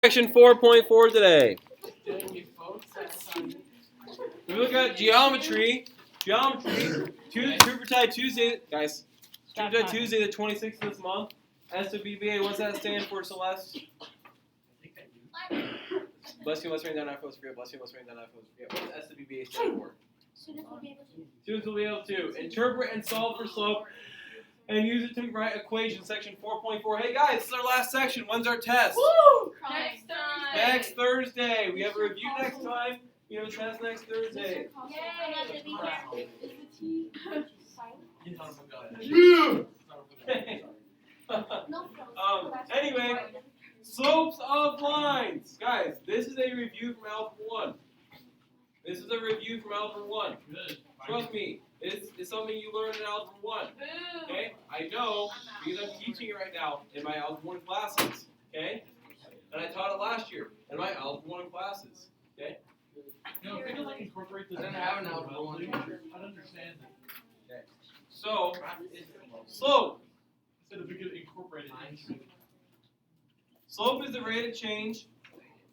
Section 4.4 today. We look at geometry. Tuesday, guys. Tuesday, the 26th of this month. SWBA, what's that stand for, Celeste? Bless you, bless rain down, I forget. Bless you, bless rain down, I forget. What does SWBA stand for? Students will be able to interpret and solve for slope and use it to write equations. Section 4.4. Hey guys, this is our last section. When's our test? Woo! Next Thursday. We have a review next time. We have a test next Thursday. Anyway, slopes of lines. Guys, this is a review from Algebra 1. This is a review from Algebra 1. Trust me, it's something you learned in Algebra 1. Okay? I know because I'm teaching it right now in my Algebra 1 classes. Okay? And I taught it last year in my Algebra 1 classes. Okay? No, if we could incorporate this. I didn't have an Algebra 1 teacher. I'd understand it. Okay. So, slope. Instead if we could incorporate it into. Slope is the rate of change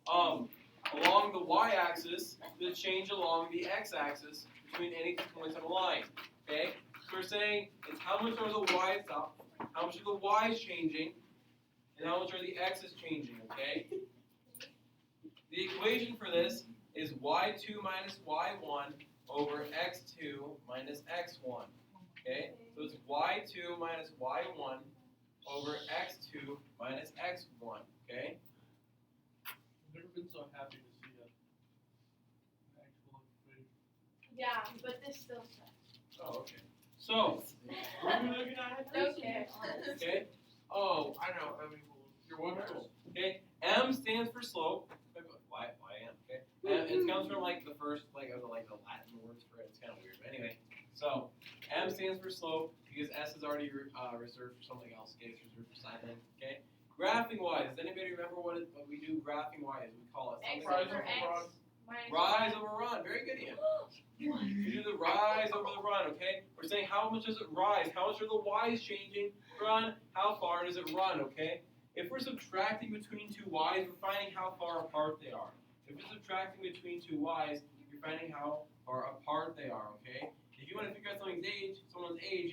along the y-axis, the change along the x-axis between any 2 points on a line. Okay? So we're saying it's how much are the y's up, how much are the y's changing, and how much are the x's changing. Okay? The equation for this is y2 minus y1 over x2 minus x1. Okay? So it's y2 minus y1 over x2 minus x1. Okay? I've never been so happy to see an actual equation. Yeah, but this still sucks. Oh, okay. So, What are we looking at? Okay. okay? Oh, I know. I mean, you're wonderful. Okay? M stands for slope. Why M? Okay? And it comes from like the first the Latin words for it. It's kind of weird, but anyway. So, M stands for slope because S is already reserved for something else. Okay, it's reserved for silent. Okay. Graphing wise, does anybody remember what we do graphing wise? We call it X something over like X. rise over run. Very good, Ian. We do the rise over the run. Okay. We're saying how much does it rise? How much are the y's changing? Run. How far does it run? Okay. If we're subtracting between two y's, we're finding how far apart they are. If we're subtracting between two y's, you're finding how far apart they are. Okay. If you want to figure out someone's age,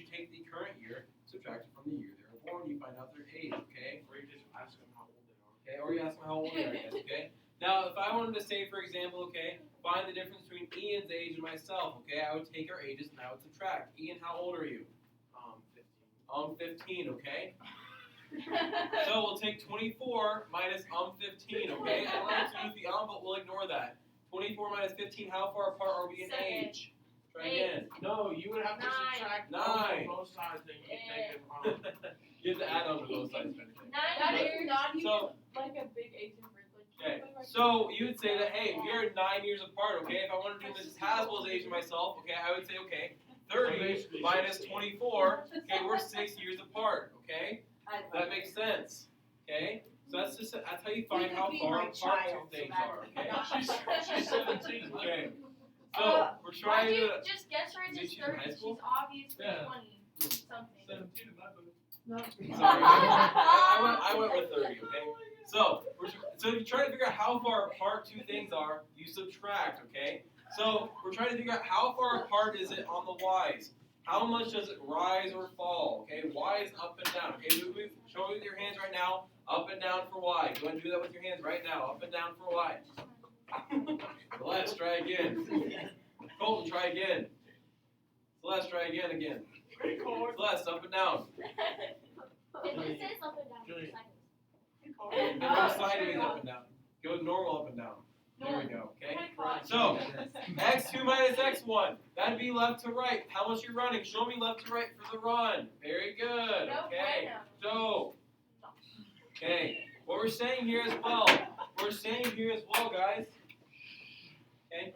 you take the current year, subtract it from the year they were born, you find out their age, okay? Or you just ask them how old they are. Okay, or you ask them how old they are, I guess, okay? Now, if I wanted to say, for example, okay, find the difference between Ian's age and myself, okay, I would take our ages and I would subtract. Ian, how old are you? 15. 15, okay? So we'll take 24 minus 15, okay? I want to use the but we'll ignore that. 24 minus 15, how far apart are we in age? Try again. No, you would have to subtract 9. both sides, then you make it You have to add on to both sides of anything. Not even So, like a big age difference. okay. So you would say that, hey, we are 9 years apart, okay? If I wanted to do Mrs. Haswell's age and myself, okay, I would say, okay, 30 minus 24, okay, we're 6 years apart, okay? That makes sense, okay? So that's how you find how far apart two things are, okay? She's 17. Okay. So we're trying Why'd you to. just guess her age is Is she in 30? high school? She's obviously Yeah. 20 something. 17 in my book. Sorry, I went with 30. Okay. So if you try to figure out how far apart two things are, you subtract. Okay. So we're trying to figure out how far apart is it on the y's. How much does it rise or fall? Okay. Y is up and down. Okay. Show me with your hands right now. Up and down for y. Go ahead and do that with your hands right now. Up and down for y. Celeste, try again. Colton, try again. Celeste, try again. Celeste, up and down. It says up and down. And go sideways up and down. Go normal up and down. There we go. Okay. So x2 minus x1. That'd be left to right. How much you're running? Show me left to right for the run. Very good. Okay. So. Okay. What we're saying here as well. Guys. Okay.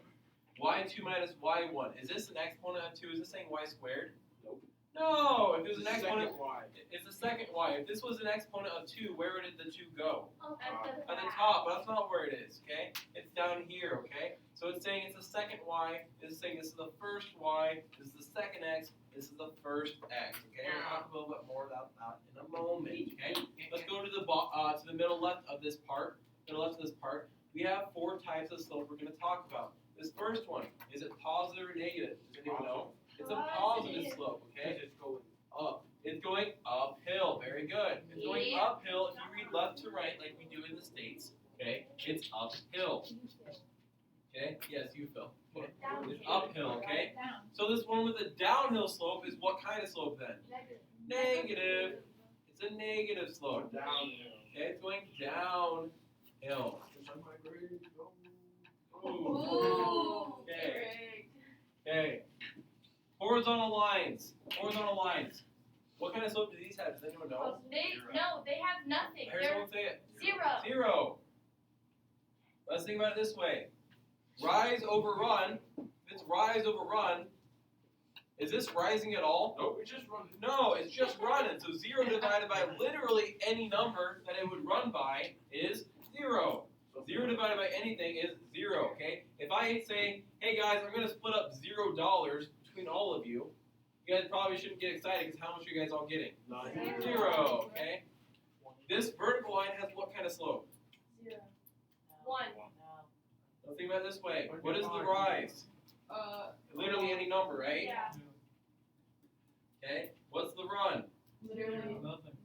y2 minus y1. Is this an exponent of 2? Is this saying y squared? Nope. No. If there's an exponent, Y. it's the second y. If this was an exponent of 2, where did the 2 go? At At the top, but that's not where it is, okay? It's down here, okay? So it's saying it's the second y, this is saying this is the first y, this is the second x, this is the first x, okay? We'll talk a little bit more about that in a moment, okay? Let's go to the middle left of this part. to the left of this part, we have 4 types of slope we're going to talk about. This first one, is it positive or negative? Does anyone know? It's a positive slope, okay? It's going Up. It's going uphill. Very good. It's going Yeah. uphill. If you read left to right like we do in the States, okay, it's uphill. Okay? Yes, you Phil. Okay. It's uphill, okay? So this one with a downhill slope is what kind of slope then? Negative. It's a negative slope. downhill. Okay, it's going downhill. Ooh. Okay. Okay. Horizontal lines. Horizontal lines. What kind of slope do these have? Does anyone know? They have nothing. Here's They're someone say it. 0. 0. Let's think about it this way. Rise over run. If it's rise over run, is this rising at all? Nope, it's just running. No, it's just running. So 0 divided by literally any number that it would run by is 0. 0 divided by anything is 0, okay? If I say, hey guys, I'm going to split up $0 between all of you, you guys probably shouldn't get excited because how much are you guys all getting? 0, okay? This vertical line has what kind of slope? 1. Let's think about it this way. What is the rise? Literally any number, right? Yeah. Okay. What's the run? Nothing.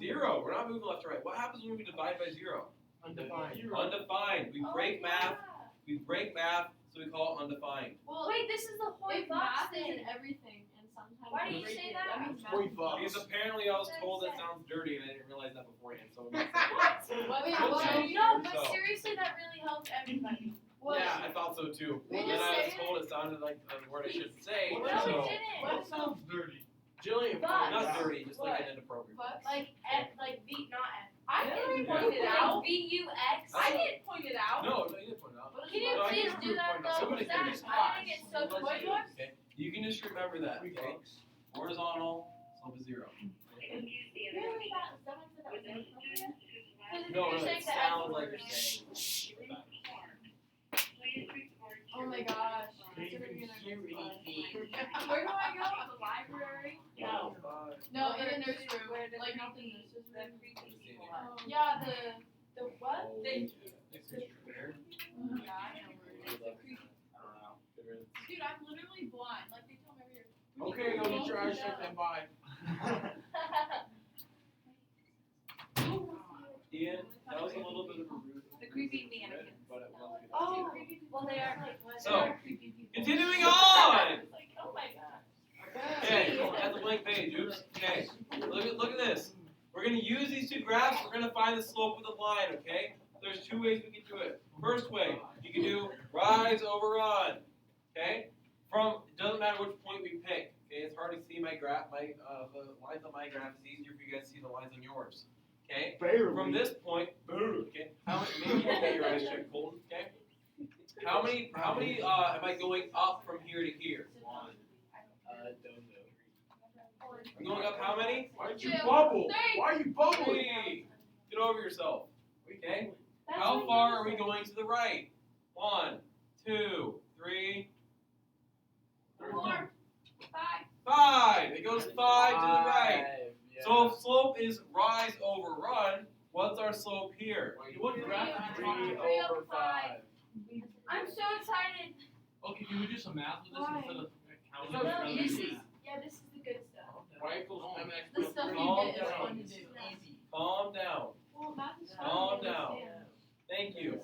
0. We're not moving left to right. What happens when we divide by 0? Undefined. Undefined. We Oh, break math. yeah. We break math, so we call it undefined. Well, Wait, this is the whole if box math thing. isn't everything, and sometimes Why do we you break say it, that? means math Point is bucks. Because apparently I was told that sounds dirty and I didn't realize that beforehand. So I'm not saying it. What? Wait, Told what? you. No, but So. seriously, that really helped everybody. What? Yeah, I thought so too. We And then just I was say it. told it sounded like a word I shouldn't say. No, No, so it didn't. What sounds dirty? Jillian But- pointed not dirty, just like an inappropriate. Bucks? Like V, not F. I didn't didn't point it out. VUX. I didn't point it out. No, you didn't point it out. Can you No, I please didn't do that point it out. though? Somebody Because can just I think it's so What cool. Okay. You can just remember that, okay? Horizontal, slope is 0. Really? That someone said that was inappropriate? Because No, you're no, saying it the F sounds like word. you're saying. Oh my gosh. It's gonna be Where do I go? The library? No. No, in the nursery. Like not the nurse's room. Oh. Yeah, the what? Next to your bear. Yeah, I know where it is. The creepy. I don't know. Dude, I'm literally blind. Like they tell me every year. Okay, go get your eyes checked and bye. Ian, that was a little bit of a rude. The creepy mannequins. But it was good. Oh, well they are like So, They are creepy people. Continuing on! Like, oh my god. Okay, that's a blank page, oops. Okay, look at this. We're going to use these 2 graphs, we're going to find the slope of the line, okay? There's 2 ways we can do it. First way, you can do rise over run, okay? It doesn't matter which point we pick, okay? It's hard to see my graph, the lines on my graph. It's easier for you guys to see the lines on yours, okay? From this point, okay? Maybe you can get your eyes checked, Colton, okay? How many am I going up from here to here? I'm going up how many? Why'd you 2, bubble? 3. Why are you bubbling? 3. Get over yourself, okay? That's How what far you are we said. going to the right? 1, 2, 3, 4, 5. 5. It goes 5 to the right. So if slope is rise over run, what's our slope here? What graph are you talking about? 3 over 5. I'm so excited. Okay, can we do some math with this Why? instead of counting? No, rather this than is math? yeah, this is the good stuff. Y equals mx The plus stuff 3. you Calm get is down. fun to do. Easy. Calm down. Well, math is fun. Calm down. Thank you.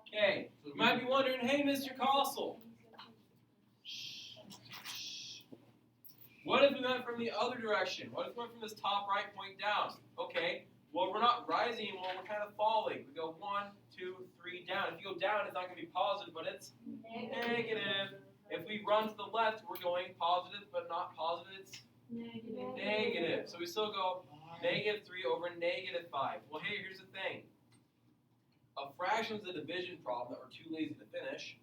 Okay. You might be wondering, hey, Mr. Cossel, what if we went from the other direction? What if we went from this top right point down? Okay, well, we're not rising anymore, we're kind of falling. We go 1, 2, 3 down. If you go down, it's not going to be positive, but it's negative. If we run to the left, we're going positive, but not positive, it's negative. So we still go -3 over -5. Well, hey, here's the thing. A fraction is a division problem that we're too lazy to finish.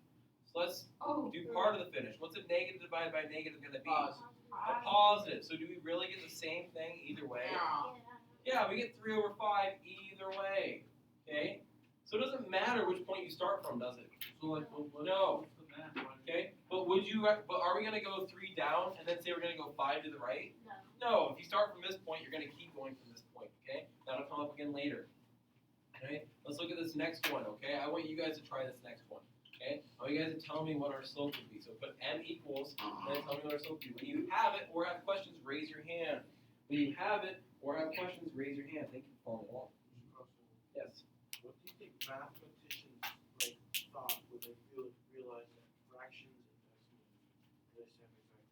So let's do part of the finish. What's a negative divided by negative going to be? A positive. So do we really get the same thing either way? Yeah, we get 3 over 5 either way. Okay? So it doesn't matter which point you start from, does it? So like, No. what's the math? Why- Okay? But are we going to go 3 down and then say we're going to go 5 to the right? No. No. If you start from this point, you're going to keep going from this point. Okay? That'll come up again later. Okay, let's look at this next one, okay? I want you guys to try this next one, okay? I want you guys to tell me what our slope would be. So put m equals, and then tell me what our slope would be. When you have it or have questions, raise your hand. When you have it or have questions, raise your hand. Thank you for following along. Yes. What do you think mathematicians thought when they realized that fractions and decimals are the same exact thing?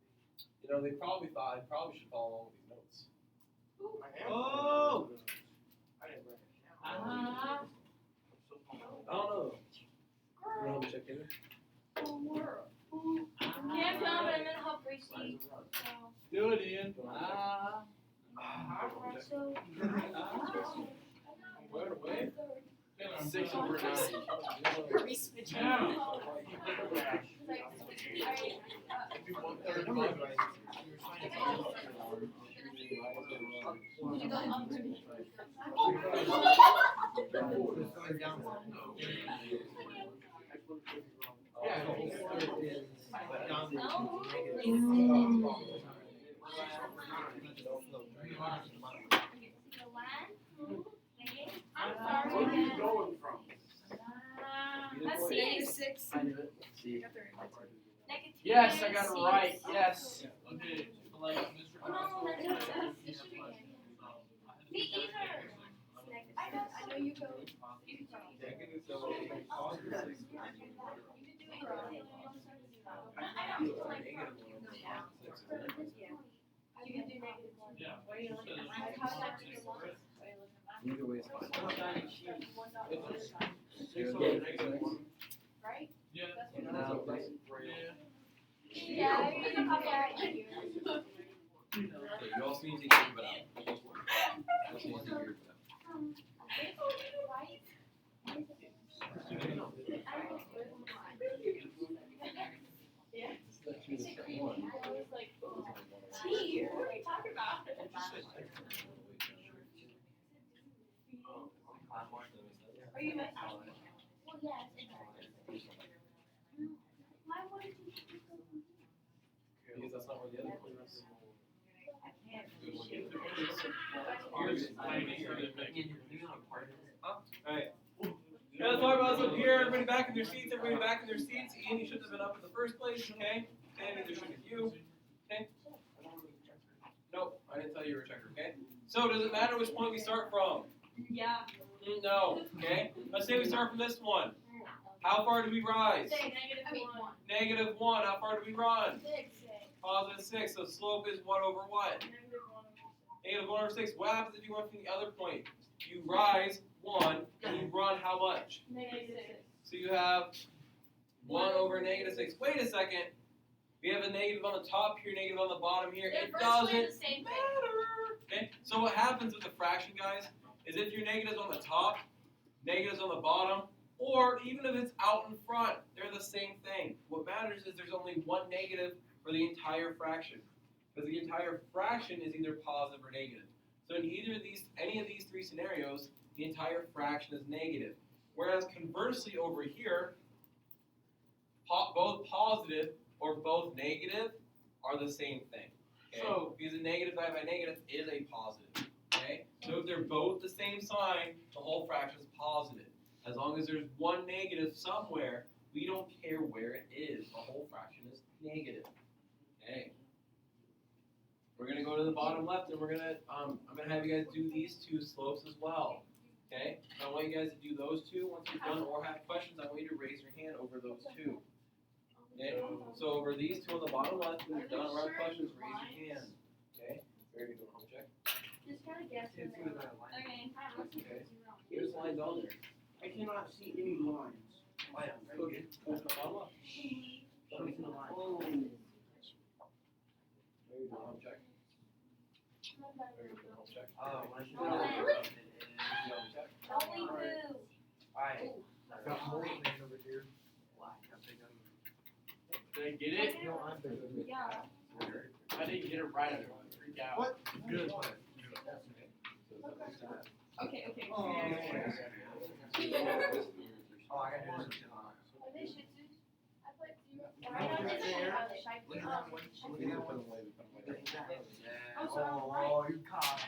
You know, they probably thought I probably should follow along with these notes. I am. Oh! I didn't write it down. Uh-huh. I'm so I don't know. You want to check in? Yeah, I'm gonna help Gracie. Do it, Ian. So. Right away. 6 over 9. Reese Yeah. Maybe 1/3 of it. Yeah, I'm where are sorry. you going from? Let's see. 6. I knew it. Yes, I got it right. Yes. Okay, like Mr. Costco. Me either. I know you go. You can tell me. Negative, so positive 6. You can do negative 1. Yeah. Either way is fine. 6 over -1. Right? Yeah. Now, Yeah, you can copy that right here. okay, you also need to give it out. You also need to give it out. Yeah. This is actually the second one. I was like, gee, what are we talking about? Are you my Well, yes. Why wouldn't you? Because that's not where the other one is. I can't. Yours is tiny, or they make it. Alright. Now let's talk about this up here. Everybody back in their seats. Everybody back in their seats. Ian, you shouldn't have been up in the first place, okay? And neither should have you. Okay? Nope, I didn't tell you you were a checker, okay? So does it matter which point we start from? Yeah. No, okay? Let's say we start from this one. How far do we rise? Say -1. Negative 1. How far do we run? 6. Positive 6. So slope is 1 over what? Negative 1 over 6. What happens if you went from the other point? You rise 1 and you run how much? -6. So you have 1 over -6. Wait a second. We have a negative on the top here, negative on the bottom here. They're It virtually the doesn't same thing. matter. Okay? So what happens with the fraction, guys, is if your negative's on the top, negative's on the bottom, or even if it's out in front, they're the same thing. What matters is there's only one negative for the entire fraction. Because the entire fraction is either positive or negative. So in any of these three scenarios, the entire fraction is negative. Whereas conversely over here, both positive or both negative are the same thing. Okay? So- because a negative divided by negative is a positive. Okay? So if they're both the same sign, the whole fraction is positive. As long as there's one negative somewhere, we don't care where it is. The whole fraction is negative. Okay. We're gonna go to the bottom left, and I'm gonna have you guys do these two slopes as well. Okay. And I want you guys to do those two. Once you're done or have questions, I want you to raise your hand over those two. Okay. So over these two on the bottom left, when you're done or have questions, raise your hand. Okay. Very good. Home check. Just try to guess. Okay. Here's lines on there. I cannot see any lines. Okay. On the bottom left. Show me the lines. Very good. Home check. Very good. Home check. Oh, Only move. I got more things over here. Did I get it? Yeah. I didn't get it right. I'm gonna freak out. What? Good. Okay. Oh, I gotta do this. Are they Shih Tzus? I put 0. I know this is how the Shih Tzus. Oh, you caught.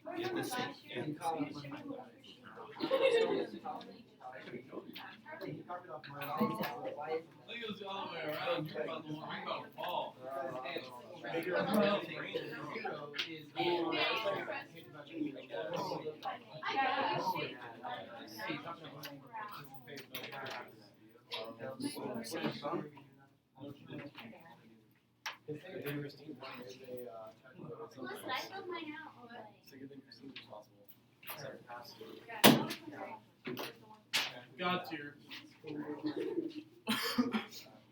Remember last year? You caught. I think it was the other way around. You were about the one about to fall. Listen, I filled mine out already. God's here.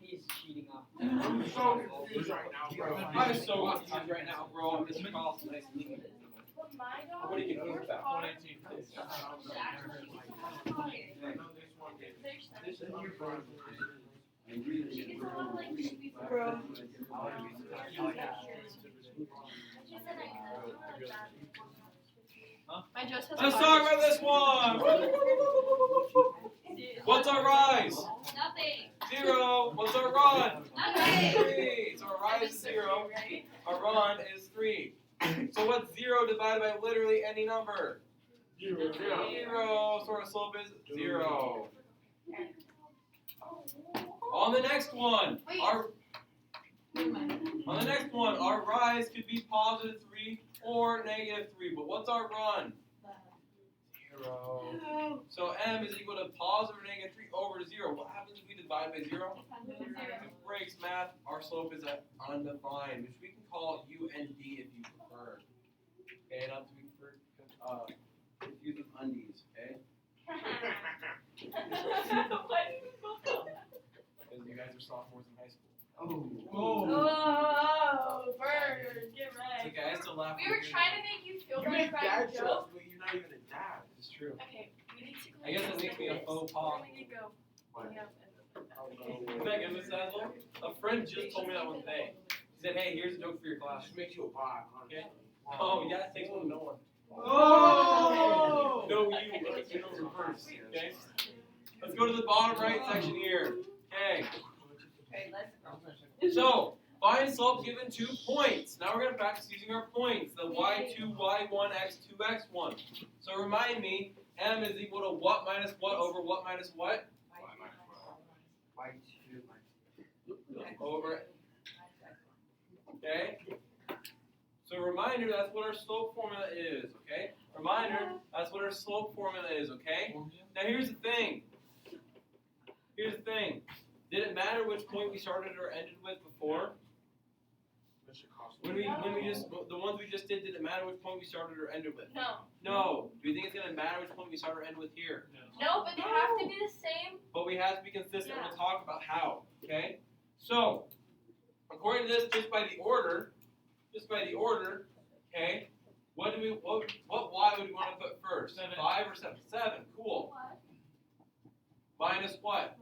He's cheating off. I'm so confused right now, bro. I'm so confused right now, bro. Mr. Carlson, nice to meet you. What do you think about? 118. I know this one is. This is your brother. Bro. My dress has Let's talk about this one. What's our rise? Nothing. 0. What's our run? Nothing. 3. So our rise is 0. Our run is 3. So what's 0 divided by literally any number? 0. So our slope is 0. On the next one, our rise could be positive 3 or negative 3. But what's our run? 0. So m is equal to positive or negative 3 over 0. What happens if we divide by 0? It breaks math. Our slope is undefined, which we can call u and d if you prefer. Okay, not to be confused with undies. Okay, because you guys are sophomores in high school. Oh, bird, get It's right. okay, I still laugh. We were trying to make you feel You better make about dad your jokes, joke. but you're not even a dad. It's true. Okay, we need to go. I guess it makes me a faux pas. We need to go. Megan, Miss Aslo, a friend just told me that one day. He said, "Hey, here's a joke for your class." Just makes you a bot, honestly. Okay. Oh, yeah, it takes one to know one. Oh! No, you know reverse. Okay. Let's go to the bottom right section here. Okay. So, find slope given 2 points. Now we're going to practice using our points. The y2, y1, x2, x1. So remind me, m is equal to what minus what over what minus what? Over. Okay? So reminder, that's what our slope formula is, okay? Reminder, that's what our slope formula is, okay? Now here's the thing. Here's the thing. Did it matter which point we started or ended with before? When we just the ones we just did it matter which point we started or ended with? No. No. Do you think it's gonna matter which point we start or end with here? No, but they have to be the same. But we have to be consistent. Yeah. We'll talk about how. Okay? So, according to this, just by the order, okay, what y would we want to put first? 7. 5 or 7? 7, cool. Minus what?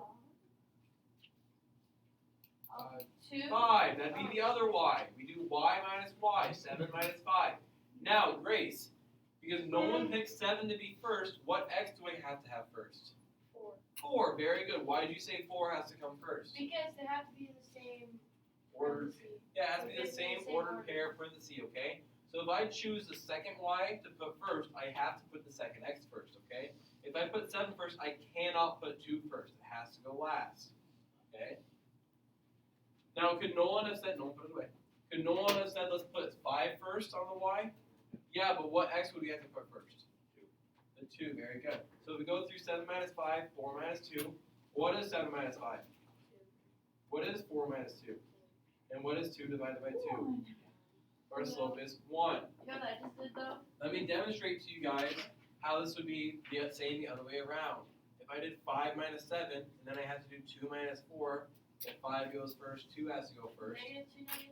2. 5, that'd be the other y. We do y minus y, 7 minus 5. Now, Grace, because no one picked 7 to be first, what x do I have to have first? 4, very good. Why did you say 4 has to come first? Because they have to be the same Order. parentheses. Yeah, it has to be the same ordered pair parenthesis, okay? So if I choose the second y to put first, I have to put the second x first, okay? If I put 7 first, I cannot put 2 first. It has to go last, okay? Now, could Nolan have said, no, put it away. Could Nolan have said, let's put 5 first on the y? Yeah, but what x would we have to put first? 2. The 2, very good. So if we go through 7 minus 5, 4 minus 2, what is 7 minus 5? What is 4 minus 2? And what is 2 divided by 2? Our slope is 1. You know what I just did though? Let me demonstrate to you guys how this would be saying the other way around. If I did 5 minus 7, and then I had to do 2 minus 4, if 5 goes first, 2 has to go first. -2, -2.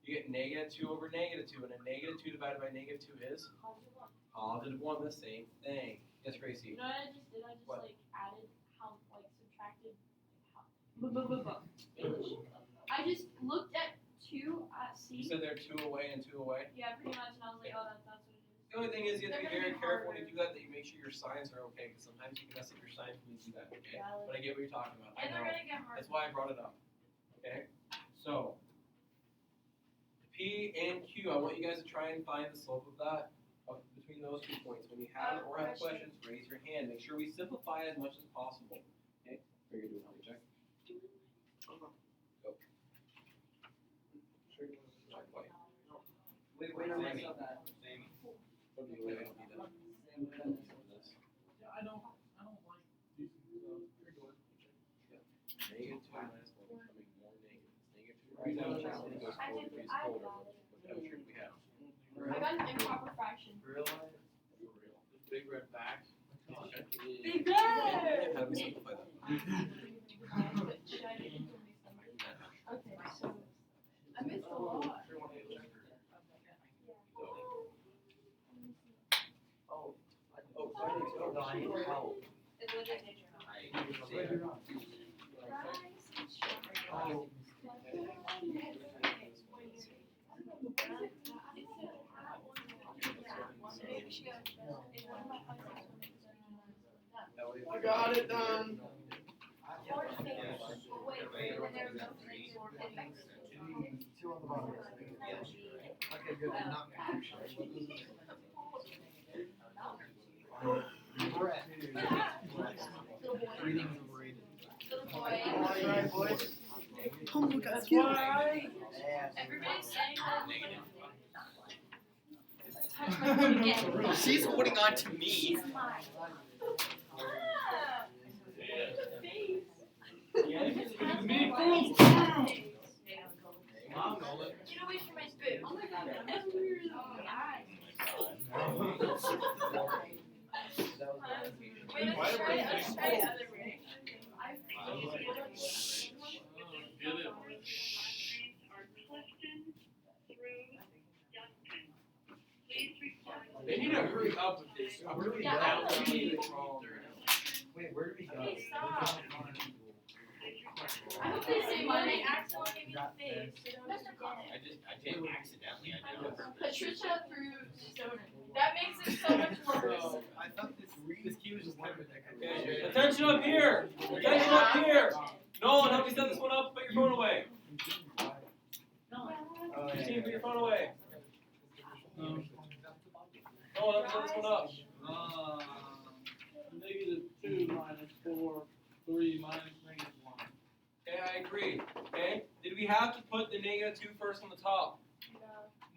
You get negative 2 over negative 2, and a negative 2 divided by negative 2 is positive 1, the same thing. Yes, Gracie? You know what I just did? I just What? like added how subtracted how. I just looked at 2 at You C. said they're 2 away and 2 away? Yeah, pretty much, and I was like, oh, that's what it is. The only thing is you have to be They're very gonna be careful when you harder. do that you make sure your signs are okay, because sometimes you can mess up your signs when you do that, okay? Yeah, But I get what you're talking about. I and they're know. gonna get harder. That's why I brought it up. Okay? So, P and Q, I want you guys to try and find the slope of that, between those 2 points. When you have or have questions, raise your hand. Make sure we simplify as much as possible. Okay? Are you gonna do a check? Go. Not quite. Wait, I saw that. What do you need that? Yeah, I don't like these, you're good. Negative 2 minus 1 becoming more negative. Negative 2 right now, it goes 4 degrees colder. What trick we have? I got an improper fraction. Real life? For real. The big red bags? Big red! How do we simplify that? Okay, so I missed a lot. It's literally nature. I got it done. Two on the bottom. Okay, good. Not breath. Breathing is overrated. All right, boys. Oh my God, That's why. Everybody's saying She's holding on to me. Me Mom, Nolan. Get away from my spoon. Oh my God, that's weird. Wait, let's try it other way. Get it. They need to hurry up with this. I'm really Yeah, down. I don't Wait, where do we go? Okay, stop. I hope they say money. Accidentally gave me the face. I did accidentally. I know. Patricia threw soda. That makes it so much worse. I thought this key was just kind of Okay, attention up here! Attention up here! Nolan, help me set this one up. Put your phone away. Christine, put your phone away. Nolan, help me set this one up. -2 minus 4, 3 minus -1. Okay, I agree. Okay? Did we have to put the -2 first on the top?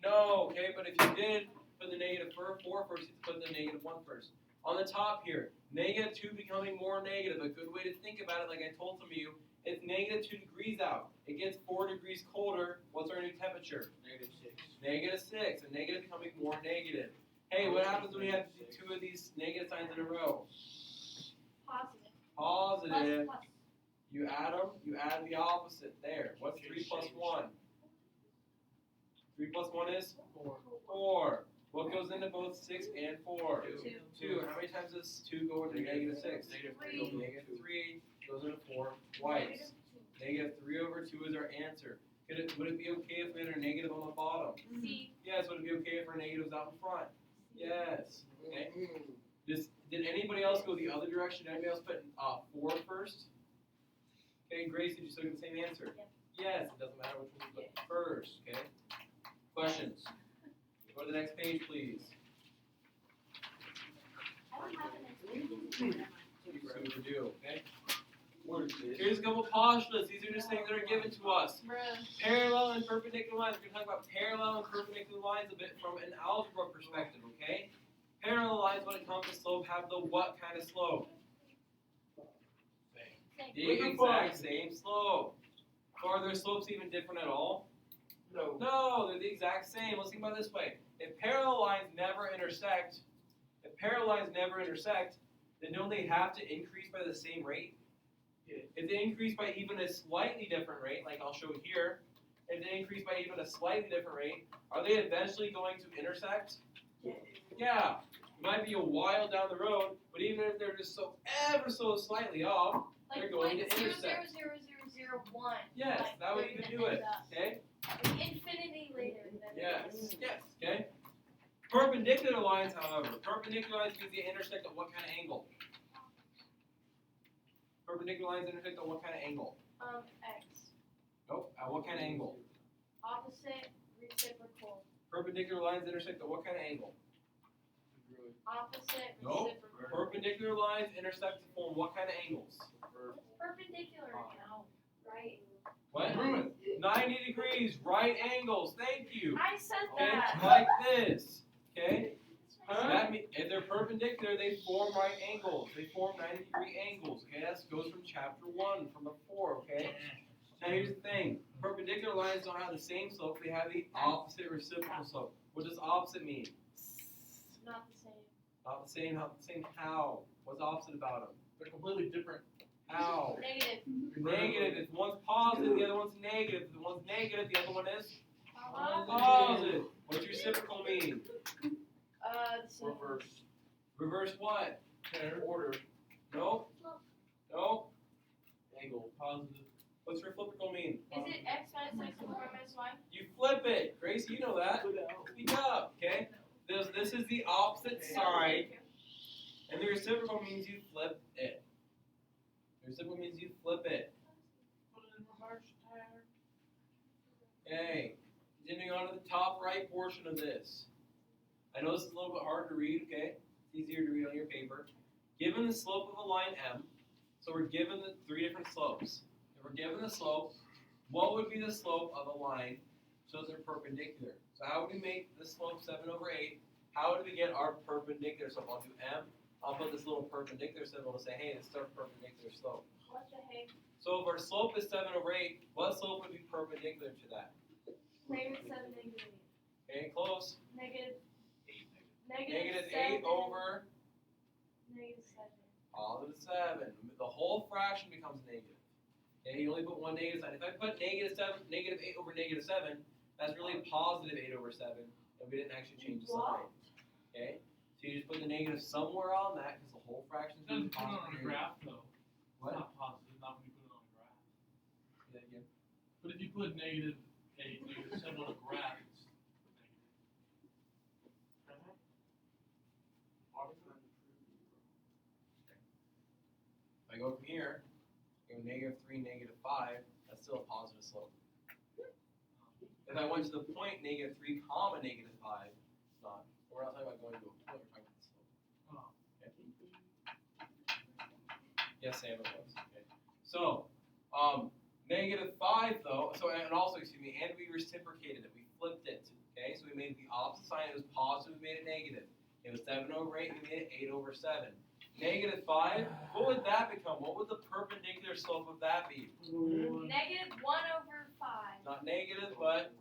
No, okay, but if you did put the -4 first, you put the -1 first. On the top here, -2 becoming more negative. A good way to think about it, like I told some of you, it's -2 degrees out. It gets 4 degrees colder. What's our new temperature? -6. And negative becoming more negative. Hey, what happens when we have 2 of these negative signs in a row? Positive. Positive. Plus. You add them, you add the opposite. There. What's 3 plus 1? 3 plus 1 is? 4. What goes into both 6 and 4? 2. How many times does 2 go into -6? Three. -3 goes into 4 twice. -3 over 2 is our answer. Would it be okay if we had our negative on the bottom? C. Yes. Would it be okay if our negative's out in front? Yes. Okay. Did anybody else go the other direction? Did anybody else put 4 first? Okay, Grace, did you still get the same answer? Yes, it doesn't matter which one you put first, okay? Questions? Go to the next page, please. I don't have an You super do, okay? Here's a couple postulates. These are just things that are given to us. Parallel and perpendicular lines. We're going to talk about parallel and perpendicular lines a bit from an algebra perspective, okay? Parallel lines, when it comes to slope, have the what kind of slope? The exact same slope. So are their slopes even different at all? No. No, they're the exact same. Let's think about it this way. If parallel lines never intersect, then don't they have to increase by the same rate? Yeah. If they increase by even a slightly different rate, like I'll show here, if they increase by even a slightly different rate, are they eventually going to intersect? Yeah. It might be a while down the road, but even if they're just so ever so slightly off, they're going to intersect. 0.00001. Yes, Like, that would they're even gonna do it. end up Okay? Infinity later. than Yes. Yes. Okay? Perpendicular lines, however. Perpendicular lines means they intersect at what kind of angle? Perpendicular lines intersect at what kind of angle? X. Nope. At what kind of angle? Opposite, reciprocal. Perpendicular lines intersect at what kind of angle? Opposite, Nope. reciprocal. Perpendicular lines intersect to form what kind of angles? Perpendicular. No. Right. What? Ruin. 90 degrees, right angles. Thank you. I said Okay, that. like this. Okay. That means if they're perpendicular, they form right angles. They form 90-degree angles. Okay, that goes from chapter 1 from before. Okay. Now here's the thing: perpendicular lines don't have the same slope; they have the opposite reciprocal slope. What does opposite mean? Not the same. Not the same. Not the same. How? What's opposite about them? They're completely different. How? Negative. Negative. If one's positive, the other one's negative. If one's negative, the other one is Positive. positive. What's reciprocal mean? The same. Reverse. Reverse what? Pair. Order. Nope. Nope. Angle. Positive. What's reciprocal mean? Is it x minus x and y minus y? You flip it. Gracie, you know that. Speak up, okay? This is the opposite side, and the reciprocal means you flip it. The reciprocal means you flip it. Put it in reverse. Pair. Okay. Continuing on to the top right portion of this. I know this is a little bit hard to read, okay? It's easier to read on your paper. Given the slope of a line M, so we're given the 3 different slopes. If we're given the slope, what would be the slope of a line so that they're perpendicular? So how would we make the slope 7/8? How would we get our perpendicular slope? I'll do M. I'll put this little perpendicular symbol to say, hey, this is our perpendicular slope. What the heck? So if our slope is 7/8, what slope would be perpendicular to that? Negative 7, negative 8. Okay, close. Negative. Negative 7. 8 over Negative 7. positive 7. The whole fraction becomes negative. Okay, you only put one negative sign. If I put negative 8 over negative 7, that's really positive 8 over 7, and we didn't actually change the sign. Okay, so you just put the negative somewhere on that because the whole fraction is It going to doesn't be put it on a positive. graph though. What? It's not positive. Not when you put it on a graph. Say that again. But if you put negative 8, negative 7 on a graph, it's negative. If I go from here, go negative 3, negative 5, that's still a positive slope. If I went to the point negative 3 comma negative 5, it's not. We're not talking about going to a point, we're talking about the slope. Oh. Yes, Sam, it was. Okay. So, negative 5 though, and also, excuse me, and we reciprocated it. We flipped it. Okay, so we made the opposite sign. It was positive, we made it negative. It was 7/8, we made it 8/7. Negative 5, what would that become? What would the perpendicular slope of that be? Negative 1/5. Not negative, but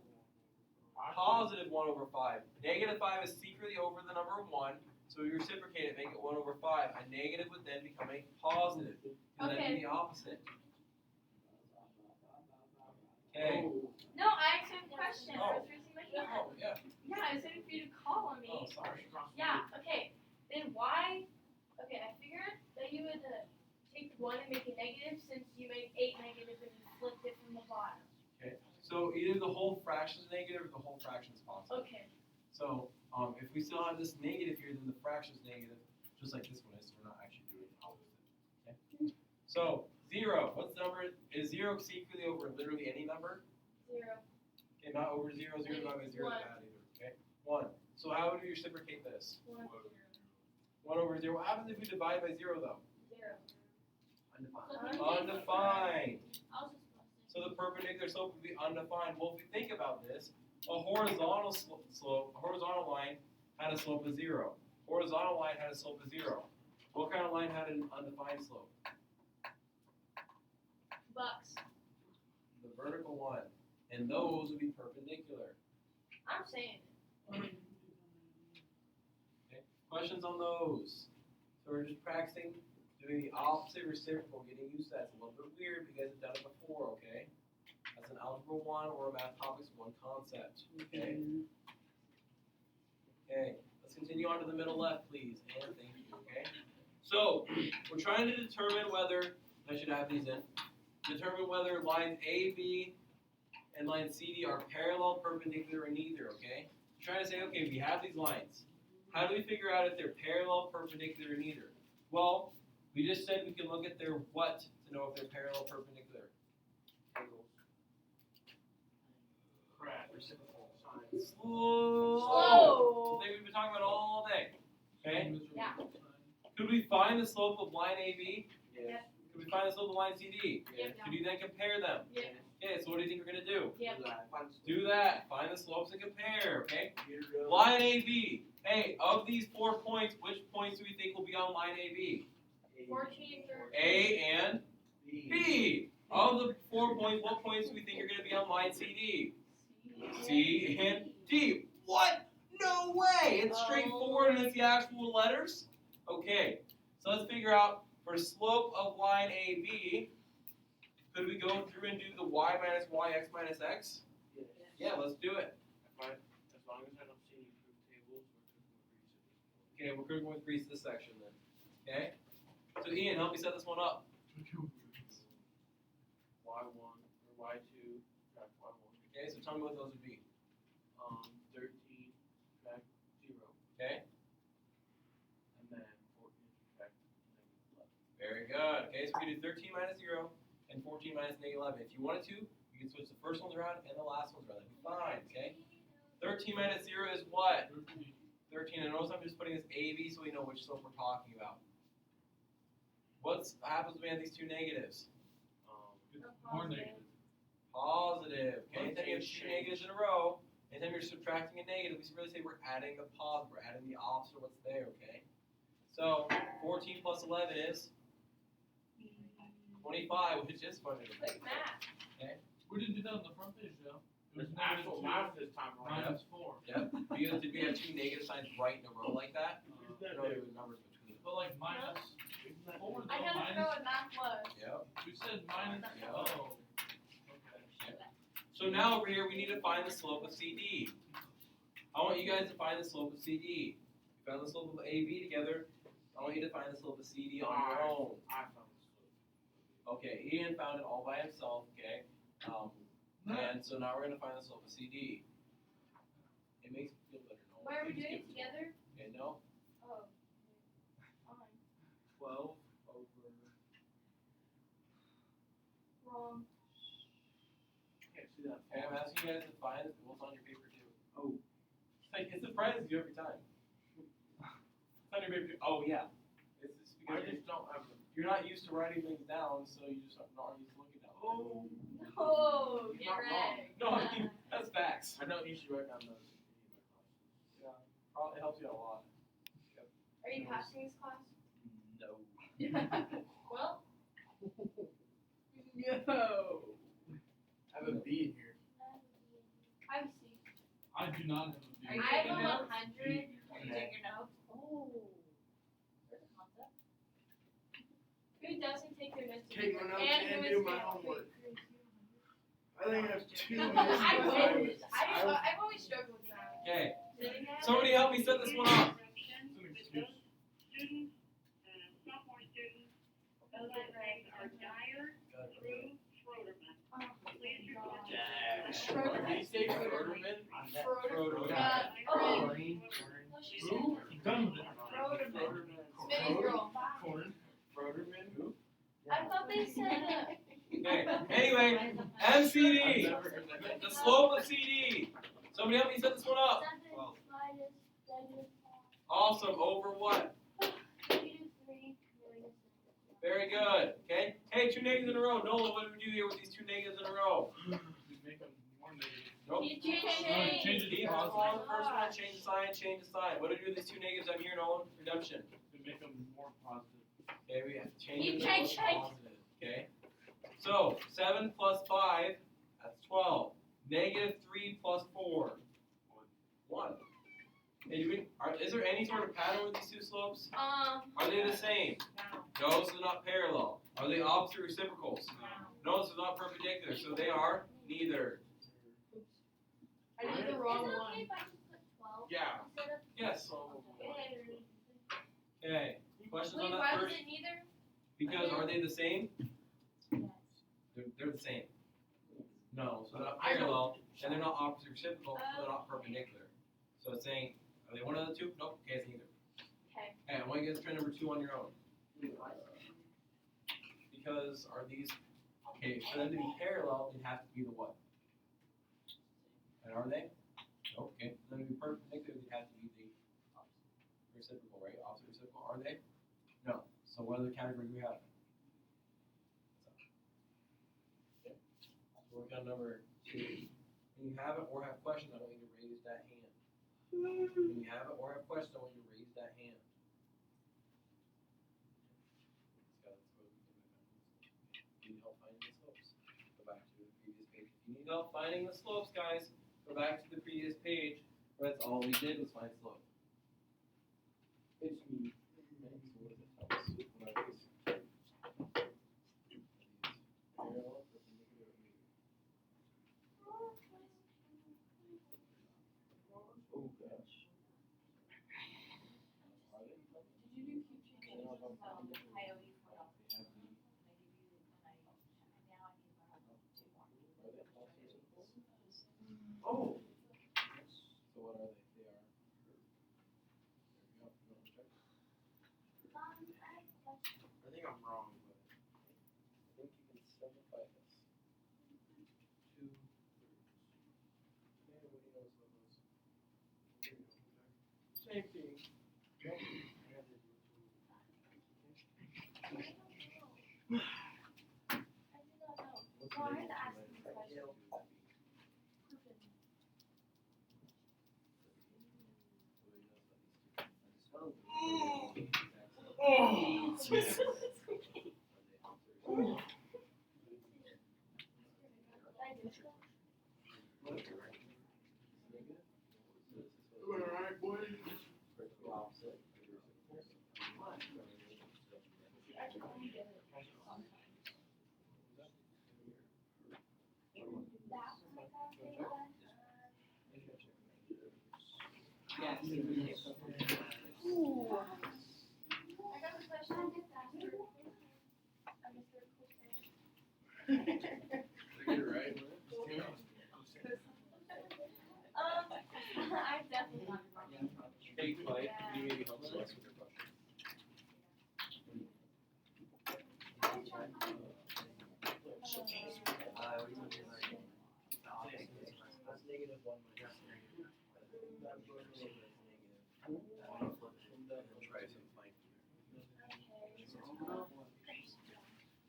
positive 1/5. Negative 5 is secretly over the number 1, so we reciprocate it, make it 1/5. A negative would then become a positive. And that'd be the opposite. Okay. No, I actually have a question. I was raising my hand. Oh, yeah. Yeah, I was waiting for you to call on me. Oh, sorry. Yeah, okay. Then why? Okay, I figured that you would take 1 and make it negative since you made 8 negative and you flipped it from the bottom. Okay. So either the whole fraction is negative or the whole fraction is positive. Okay. So if we still have this negative here, then the fraction is negative, just like this one is. So we're not actually doing the opposite. Okay. So 0. What's the number? Is 0 secretly over literally any number? 0. Okay, not over 0. 0 is not going to 0 is One. bad either. Okay. 1. So how would we reciprocate this? 1, 1/0. What happens if we divide by 0 though? 0. Undefined. I was just So the perpendicular slope would be undefined. Well, if we think about this, a horizontal slope, a horizontal line had a slope of 0. Horizontal line had a slope of 0. What kind of line had an undefined slope? bucks. The vertical one. And those would be perpendicular. I'm saying it. Okay. Questions on those? So we're just practicing doing the opposite reciprocal, getting used to that. It's a little bit weird because you guys have done it before, okay? That's an Algebra 1 or a Math Topics 1 concept, okay? Okay, let's continue on to the middle left, please. And thank you, okay? So, we're trying to determine whether, I should have these in, determine whether lines A, B, and line CD are parallel, perpendicular, or neither, okay? We're trying to say, okay, we have these lines. How do we figure out if they're parallel, perpendicular, or neither? Well, we just said we can look at their what to know if they're parallel, perpendicular. Angles. Crap. Reciprocal signs. Slow. Slow. The thing we've been talking about all day. Okay? Miserable Yeah. time. Could we find the slope of line AB? Yes. Could we find the slope of line CD? Yes. Could you then compare them? Yep. Okay, so what do you think we're gonna do? Yep. Do that. Do that. Find the slopes and compare, okay? Get rid of- Line AB. Hey, of these 4 points, which points do we think will be on line AB? 14, 13. A and B. Of the 4 points, what points do we think are gonna be on line CD? C and D. What? No way! It's straightforward and it's the actual letters. Okay, so let's figure out for slope of line AB, could we go through and do the y minus y, x minus x? Yes. Yeah, let's do it. As long as I don't see any proof tables, we're Okay, we're going with Greece this section then. Okay? So Ian, help me set this one up. Y1 or Y2, track Y1. Okay, so tell me what those would be. 13, track 0. Okay? And then 14, track -11. Very good. Okay, so we can do 13 minus 0 and 14 minus -11. If you wanted to, you can switch the first ones around and the last ones around. That'd be fine, okay? 13 minus 0 is what? 13. And notice I'm just putting this AB so we know which slope we're talking about. What happens when we have these two negatives? It's more negative. Positive. Okay, anytime you have two negatives in a row, anytime you're subtracting a negative, we really say we're adding the positive. We're adding the opposite of what's there, okay? So 14 plus 11 is 25, which is funny. Quick math. We didn't do that on the front page, Joe. It was There's actual math -2, this time around. -4. Yep. Because did we have two negative signs right in a row like that? Isn't that No, there were numbers between them. But like minus, isn't that what were I those had to minus? know what math was. Yep. We said minus, Yeah. oh. Okay. So now over here we need to find the slope of CD. I want you guys to find the slope of CD. You found the slope of AB together. I want you to find the slope of CD on your own. I found this slope. Okay, Ian found it all by himself, okay? And so now we're gonna find the slope of CD. It makes me feel better. No? Why are we Just doing give it together? Okay, no? Oh. Fine. 12 over. Wrong. Can't see that. Okay, I'm asking you guys to find what's on your paper too. Oh. Like, it surprises you every time. It's on your paper too. Oh, yeah. It's just I because just don't have them. you're not used to writing things down, so you just aren't used to looking at them. Oh. Oh, You're get not wrong. ready. No, I mean, that's facts. I don't usually write down notes in Yeah, probably helps you out a lot. Are you passing this class? No. Well, No. I have a B in here. I see. I do not have a B. I have a 100. B. Are you taking notes? Oh. There's a concept. Who doesn't take their notes? Take my notes and and who do is my good? homework. I think I have 2 minutes. I wish. I've always struggled with that. Okay, Sitting at somebody it. help me set this one up. It's an excuse. Students, sophomore students, those that grades are Dyer through Schroederman. Oh, Please report to Schroederman. Did you say Schroederman? Schroederman. Schroederman. Oh, Who? Done with it. Schroederman. Spinning girl. Corn. Schroederman? Who? I thought they said Okay, anyway, MCD, I've never heard that. the slope of CD. Somebody help me set this one up. 7 minus negative Awesome, over what? 3 minus Very good, okay? Hey, two negatives in a row. Nolan, what do we do here with these two negatives in a row? We make them more negative. Nope. You Change change. it. Keep on the first one, change the sign, change the sign. What do we do with these two negatives on here, Nolan? Redemption. We make them more positive. Okay, we have to change You it to change, positive, okay? So, 7 plus 5, that's 12. Negative 3 plus 4. 1. Hey, is there any sort of pattern with these two slopes? Are they the same? No, so they're not parallel. Are they opposite reciprocals? No, so they're not perpendicular. So they are neither. I did the wrong Is it one. okay if I just put 12 Yeah. instead of Yes. Okay. Questions on Wait, that why was first? it neither? Because are they the same? They're the same. No, so they're not parallel, and they're not opposite reciprocal, so they're not perpendicular. So it's saying, are they one of the two? Nope, okay, it's neither. Okay. Okay, I want you guys to try number 2 on your own. Because are these, okay, for them to be parallel, they have to be the what? And are they? Nope, okay, for them to be perpendicular, they have to be the opposite. reciprocal, right? Opposite reciprocal, are they? No. So what other category do we have? Okay. So work on number 2. When you have it or have questions, I want you to raise that hand. When you have it or have questions, I want you to raise that hand. Need help finding the slopes? Go back to the previous page. If you need help finding the slopes, guys, go back to the previous page. That's all we did was find slope. It's me. Okay, so what does it tell us? What are these? Parallel, perpendicular, or median? Oh gosh. Are they? Did you do cube change? No, no, no. Coyote for They have the- I give you, and I now I need to learn 2 more. Are they all reciprocals? Oh. So what are they? They are curved. There we go. You want to check? I think I'm wrong, but. I think you can simplify this. 2/3. Okay, what do you notice about those? Same thing. I did not know. What's Well, I the had to ask negative you two this minus question. 2 would be? Alright, boy. Ooh. I got a question. You're right. I definitely got it wrong. Hey, Clyde, can you maybe help us with your question? That's negative 1 minus negative. Try some fine.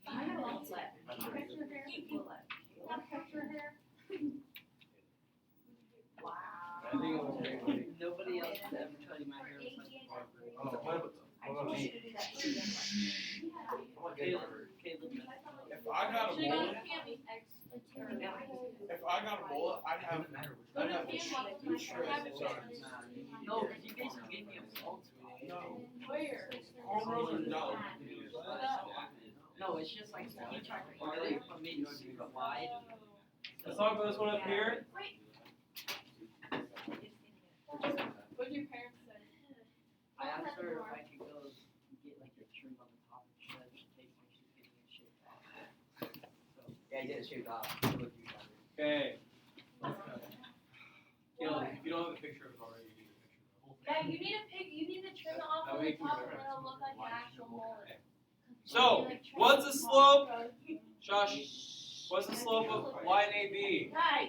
I got a lot left. Picture hair. Picture hair. Wow. I think it was very funny. Nobody else could ever tell you my hair was like Barbara. I told you to do that for the Caleb, If I got a Should've gone mullet, to family X. if I got a mullet, I'd have. Go to I'd have family X. Have it Sorry. no, because you guys gave me a fault. Where? Cornrows are dumb. No, it's just like you tried to parlay from me to see the wide. Let's talk about this one up here. Wait. What did your parents say? I asked her if I could go get like your trim on the top, and she said she takes me, she's getting it shaped off. So, Yeah, you get it shaved off. Look, you got it. Okay. Caleb, if you don't have a picture of it already, you need a picture of it. Yeah, you need to trim it off That from way the you can top remember. and it'll look like an actual mullet. So, what's the slope? Josh, what's the slope of y and AB? Guys,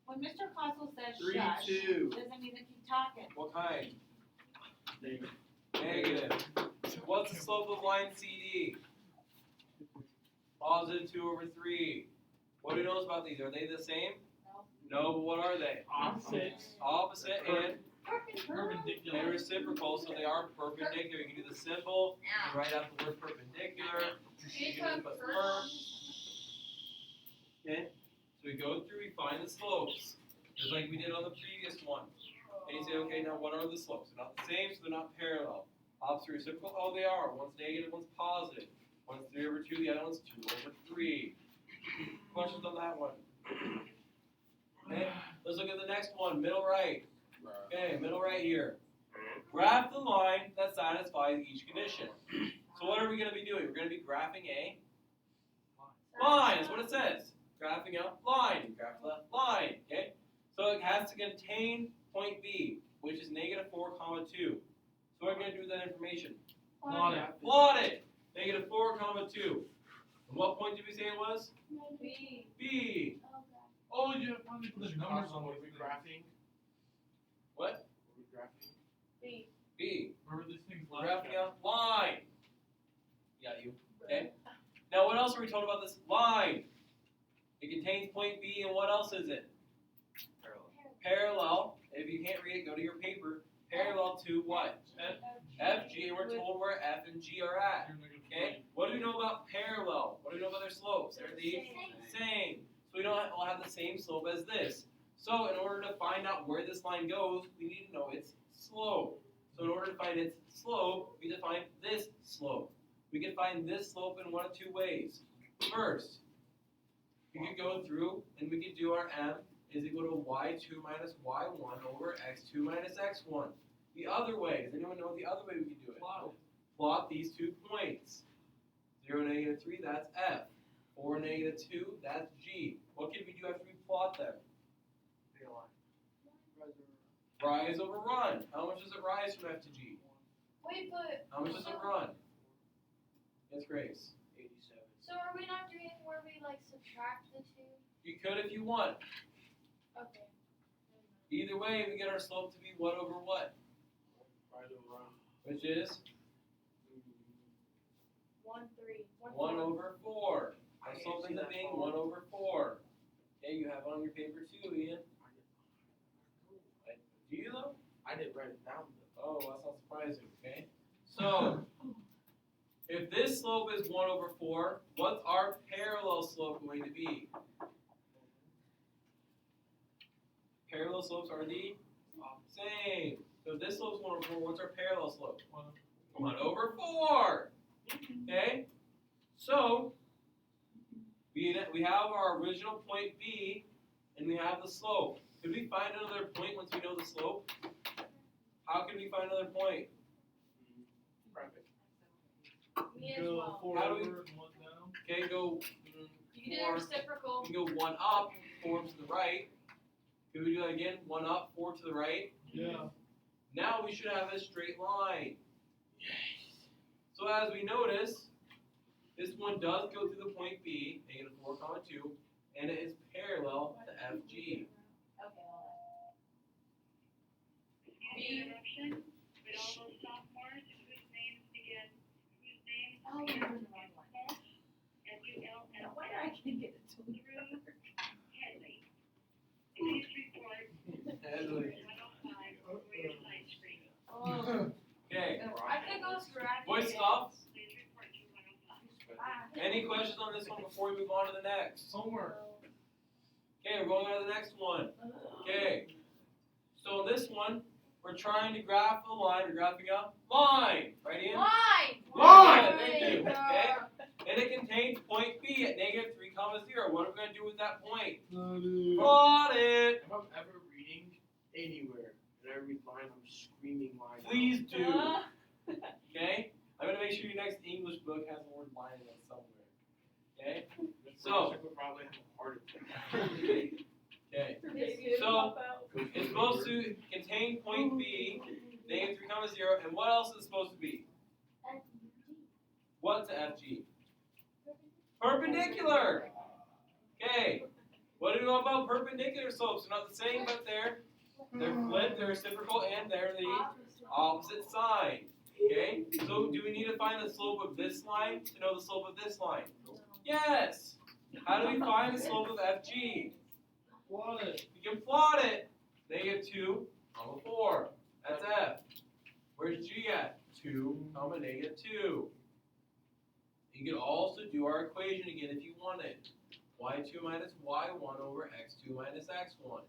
when Mr. Costle says 3, shush, 2. doesn't mean to keep talking. What kind? Negative. What's the slope of line CD? Positive 2/3. What do you notice about these? Are they the same? No, but what are they? Opposites. Opposite and Perpendicular. reciprocal, so they are perpendicular. You can do the symbol, you write out the word perpendicular. You can put perp. Okay, so we go through, we find the slopes, just like we did on the previous one. And you say, okay, now what are the slopes? They're not the same, so they're not parallel. Opposite reciprocal, oh they are. One's negative, one's positive. One's 3/2, the other one's 2/3. Questions on that one? Okay, let's look at the next one, middle right. Okay, middle right here. Graph the line that satisfies each condition. So what are we going to be doing? We're going to be graphing a line, is what it says. Graphing a line. You graph the line, okay? So it has to contain point B, which is -4, 2. So what are we going to do with that information? Plot it. Plot it. -4, 2. And what point did we say it was? B. B. Oh, you have probably put the numbers on What what are we we graphing? What? What are we graphing? B. B. Remember these things We're last graphing a line. Got you. Okay. Now what else are we told about this line? It contains point B, and what else is it? Parallel. If you can't read it, go to your paper. Parallel to what? F, G, and we're told where F and G are at. Okay? What do we know about parallel? What do we know about their slopes? They're the same. So we don't all have the same slope as this. So in order to find out where this line goes, we need to know its slope. So in order to find its slope, we define this slope. We can find this slope in one of two ways. First, we could go through and we could do our M is equal to y2 minus y1 over x2 minus x1. The other way, does anyone know the other way we can do it? Plot these 2 points. 0, -3, that's F. 4, -2, that's G. What can we do after we plot them? Rise over run. How much does it rise from F to G? Wait, but How much does it run? Yes, Grace. 87. so are we not doing where we like subtract the two? You could if you want. Okay. Either way, we get our slope to be what over what? Rise over run. Which is 1, 3. 1 over 4. I Our can't slope see ends up that being far. 1 over 4. Okay, you have it on your paper too, Ian. Do you though? I didn't write it down though. Oh, that's not surprising, okay? So, if this slope is 1 over 4, what's our parallel slope going to be? Parallel slopes are the same. So if this slope's 1 over 4, what's our parallel slope? 1 over 4. Okay? So, we have our original point B, and we have the slope. Could we find another point once we know the slope? How can we find another point? Perfect. Me as Go well. 4 How do we- over and 1 down. Okay, go. You can do the reciprocal. We can go 1 up, 4 to the right. Could we do that again? 1 up, 4 to the right. Yeah. Now we should have a straight line. So as we notice, this one does go through the point B, -4, 2, and it is parallel to FG. Okay, hold Excuse the interruption, but all those sophomores whose names begin on. S-U-L-L-S Why I can't get it to through Headley. Please report Headley. 105 over your side screen. Oh, Okay, I could go scratch. voice stop. Please report to 105. Any questions on this one before we move on to the next? Homework. Okay, we're going on to the next one. Okay, so in this one, we're trying to graph a line. We're graphing a line, right, Ian? Line! Line! Thank you. Okay, and it contains point B at -3, 0. What are we going to do with that point? Plot it. If I'm ever reading anywhere and I read line, I'm screaming line. Please do. Okay? I'm going to make sure your next English book has the word line in it somewhere. Okay? So- would probably have a heart attack. Okay. So, it's supposed to contain point B, -3, 0, and what else is it supposed to be? What's FG? Perpendicular. Okay. What do we know about perpendicular slopes? They're not the same, but they're flipped, they're reciprocal, and they're the opposite side. Okay? So do we need to find the slope of this line to know the slope of this line? Yes! How do we find the slope of FG? Plot it. You can plot it. -2, 4. That's F. Where's G at? 2, -2. You can also do our equation again if you wanted. y2 minus y1 over x2 minus x1.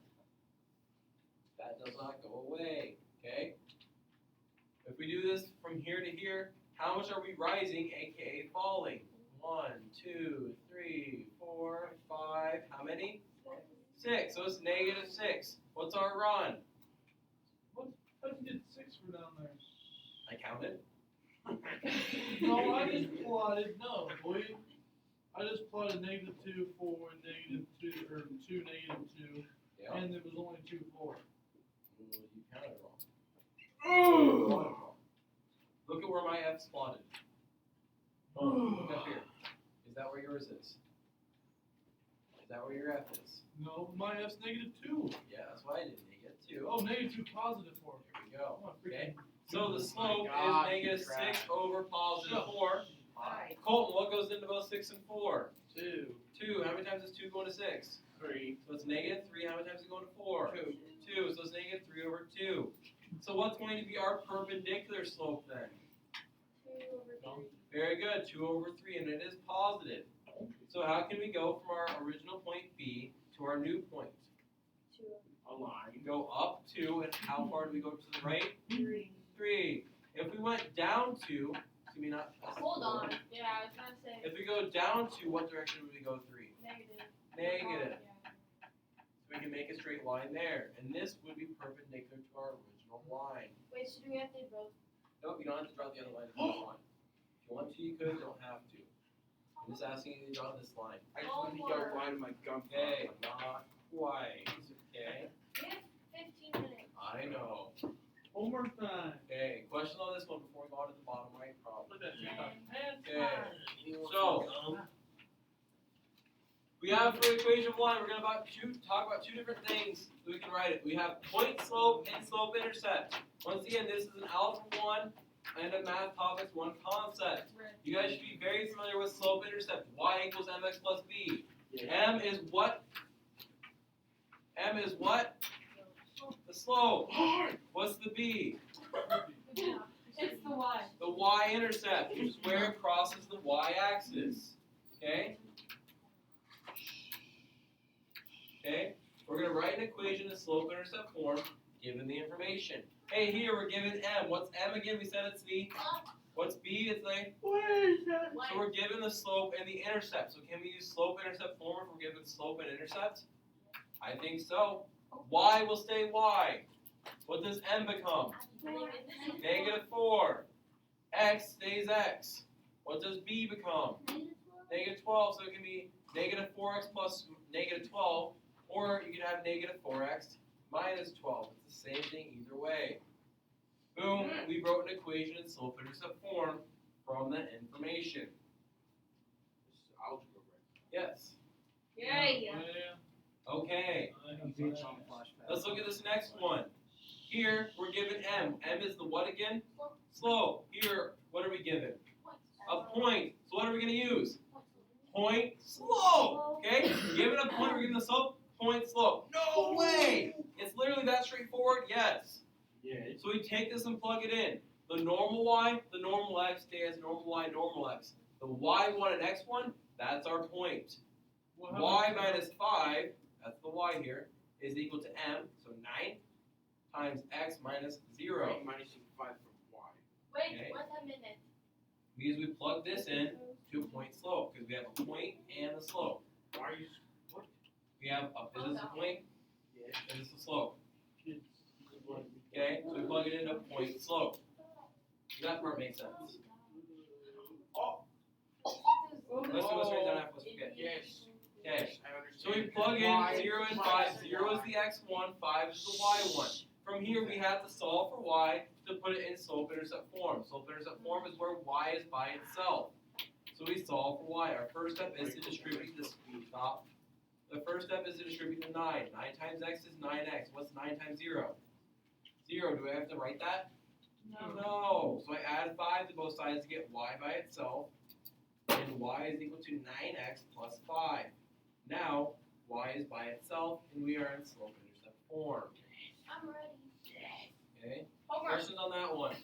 That does not go away, okay? If we do this from here to here, how much are we rising, aka falling? 1, 2, 3, 4, 5, how many? 6, so it's -6. What's our run? How did you get 6 for down there? I counted. No, I just plotted, boy. I just plotted -2, 4, -2, or 2, -2, Yeah. and there was only 2, 4. You counted wrong. Plotted wrong. Look at where my F's plotted. Look up here. Is that where yours is? Is that where your F is? No, my F's -2. Yeah, that's why I did -2. Oh, -2 positive 4. Here we go. Oh, Okay. freaking. So the slope God, is negative crap. 6 over positive 4. Alright. Colton, what goes into both 6 and 4? 2, 2. How many times is 2 going to 6? 3, So it's negative 3. How many times is it going to 4? 2. 2. So it's negative 3 over 2. So what's going to be our perpendicular slope then? 2/3. Very good. 2 over 3, and it is positive. So how can we go from our original point B to our new point? 2 A line. We go up 2, and how far do we go to the right? 3. 3. If we went down 2, excuse me, not. Hold on. Yeah, I was gonna say If we go down 2, what direction would we go 3? negative. Negative. Yeah. So we can make a straight line there, and this would be perpendicular to our original line. Wait, so do we have to both? Nope, you don't have to draw the other line if you don't want. If you want to, you could. Don't have to. I'm just asking you to draw this line. I just want to get a line in my gum. Okay, not quite. Okay, We have 15 minutes. I know. homework time. Okay, question on this one before we go on to the bottom right problem. Look at that. Okay, so we have for the equation of line, we're gonna talk about two different things so we can write it. We have point slope and slope intercept. Once again, this is an algebra 1 and a math topics 1 concept. You guys should be very familiar with slope intercept. Y equals mx plus b. M is what? M is what? The slope. What's the b? It's the one. The y-intercept, which is where it crosses the y-axis. Okay? Okay? We're going to write an equation in slope-intercept form, given the information. Hey, here we're given m. What's m again? We said it's the. What's b? It's the. So we're given the slope and the intercept. So can we use slope-intercept form if we're given slope and intercept? I think so. Y will stay y. What does m become? Negative 4. X stays x. What does b become? Negative 12. So it can be negative 4x plus negative 12, or you could have negative 4x minus 12. It's the same thing either way. Boom, we wrote an equation in slope-intercept form from the information. This is algebra, right? Yes. Yeah. Okay. Let's look at this next one. Here, we're given m. M is the what again? Slope. Here, what are we given? A point. So what are we going to use? Point slope. Okay? Given a point, we're given the slope. Point slope. No way! It's literally that straightforward. Yes. Yeah. So we take this and plug it in. The normal y, the normal x stay as normal y, normal x. The y1 and x1, that's our point. Y minus 5, that's the y here, is equal to m, so 9 times x minus 0. Right, minusing 5 from y. Wait, Okay. what's a minute? Because we plug this in to a point slope, because we have a point and a slope. Why are you? What? We have is this a point, Yeah. and this is a slope. Okay, so we plug it into point slope. That part makes sense. Let's do this right down after we forget. Yes. Okay. I understand. So we plug in 0 and 5. 0 is the x1, 5 is the y1. From here, we have to solve for y to put it in slope-intercept form. Slope-intercept form is where y is by itself. So we solve for y. Our first step is to distribute this. Stop. The first step is to distribute the 9. 9 times x is 9x. What's 9 times 0? 0. Do I have to write that? No. So I add 5 to both sides to get y by itself. And y is equal to 9x plus 5. Now, y is by itself, and we are in slope-intercept form. I'm ready. Okay? Homework. Questions on that one?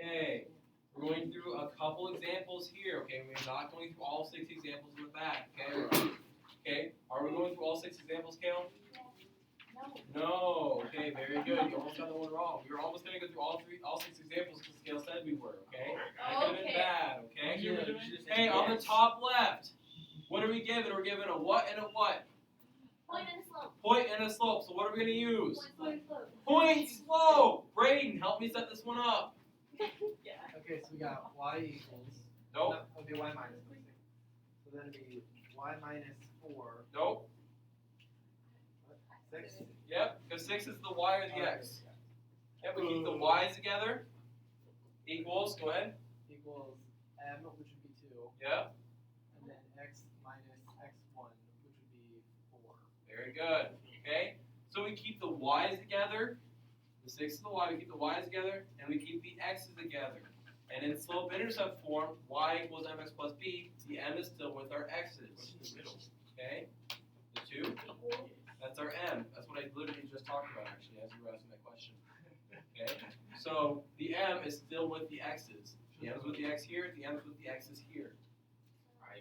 Okay. We're going through a couple examples here. Okay, we're not going through all 6 examples in the back. Okay? Okay. Are we going through all 6 examples, Kale? No. Okay, very good. You almost got the one wrong. We were almost going to go through all 6 examples because Kale said we were. Okay? That could have been Okay. bad. Okay? Hey, on the top left, what are we given? We're given a what and a what? Point and slope. Point and a slope. So what are we going to use? Point slope. Point slope. Braden, help me set this one up. Okay, so we got y equals. Nope. No, it'll be y minus. So then it'd be y minus 4. Nope. What? 6? Yep. Because 6 is the y or the Okay, x. Yep. We keep the y's together. Equals. Go ahead. Equals m, which would be 2. Yep. And then x minus x1, which would be 4. Very good. Okay. So we keep the y's together. The 6 is the y, we keep the y's together, and we keep the x's together. And in slope-intercept form, y equals mx plus b, the m is still with our x's. Okay? The 2, that's our m. That's what I literally just talked about, actually, as you were asking that question. Okay? So the m is still with the x's. The m is with the x here, the m is with the x's here.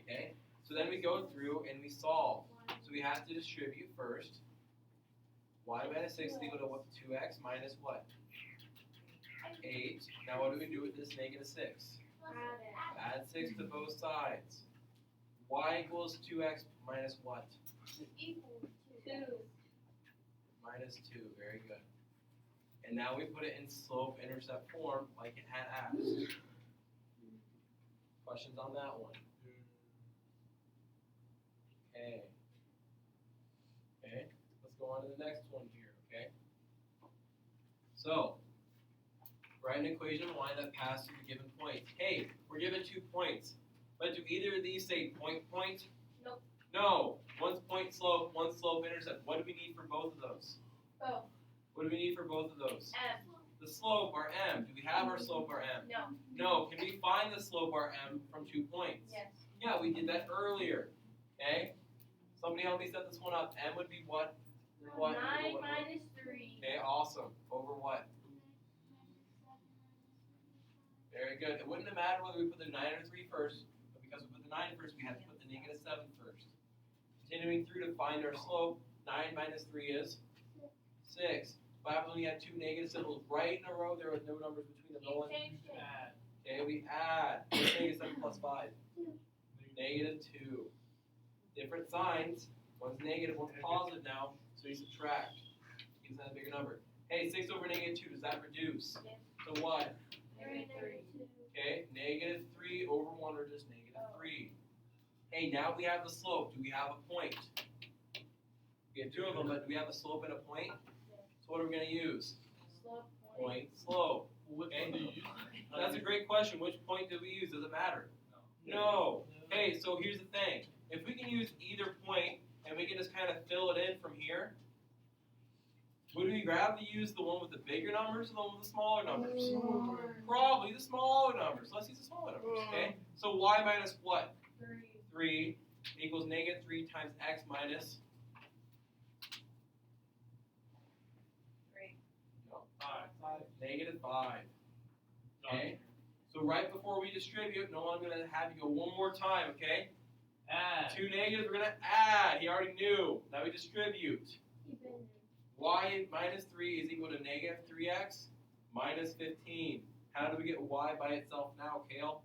Okay? So then we go through and we solve. So we have to distribute first. Y minus 6 is equal to what? 2x minus what? 8. Now what do we do with this negative 6? Add 6 to both sides. Y equals 2x minus what? Equals 2. Minus 2. Very good. And now we put it in slope-intercept form like it had asked. Questions on that one? Okay. Okay. Let's go on to the next one here, okay? So, write an equation of y that passes through the given points. Hey, we're given 2 points. But do either of these say point, point? Nope. No. One's point slope, one's slope intercept. What do we need for both of those? Both. What do we need for both of those? M. The slope, our m. Do we have our slope, our m? No. No. Can we find the slope, our m, from 2 points? Yes. Yeah, we did that earlier. Okay? Somebody help me set this one up. M would be what? 9 minus 3. Okay, awesome. Over what? Very good. It wouldn't have mattered whether we put the 9 or 3 first, but because we put the 9 first, we had to put the negative 7 first. Continuing through to find our slope, 9 minus 3 is 6. What happens when you have 2 negative symbols right in a row there with no numbers between them? No one. Okay, we add. Negative 7 plus 5. Negative 2. Different signs. One's negative, one's positive now, so you subtract. Gives that a bigger number. Hey, 6 over negative 2, does that reduce? Yes. So what? 3. Okay, negative 3 over 1 or just negative 3. Hey, now we have the slope. Do we have a point? We have 2 of them, but do we have a slope and a point? So what are we going to use? Slope Point, slope. Which Okay. one do you use? That's a great question. Which point do we use? Does it matter? No. Hey, so here's the thing. If we can use either point and we can just kind of fill it in from here, would we rather use the one with the bigger numbers or the one with the smaller numbers? Probably the smaller numbers. Let's use the smaller numbers, okay? So y minus what? 3 equals negative 3 times x minus 3. no, 5. Negative 5. Okay? So right before we distribute, no, I'm going to have you go one more time, okay? Add. 2 negatives, we're going to add. He already knew. Now we distribute. Y minus 3 is equal to negative 3x minus 15. How do we get y by itself now, Kale?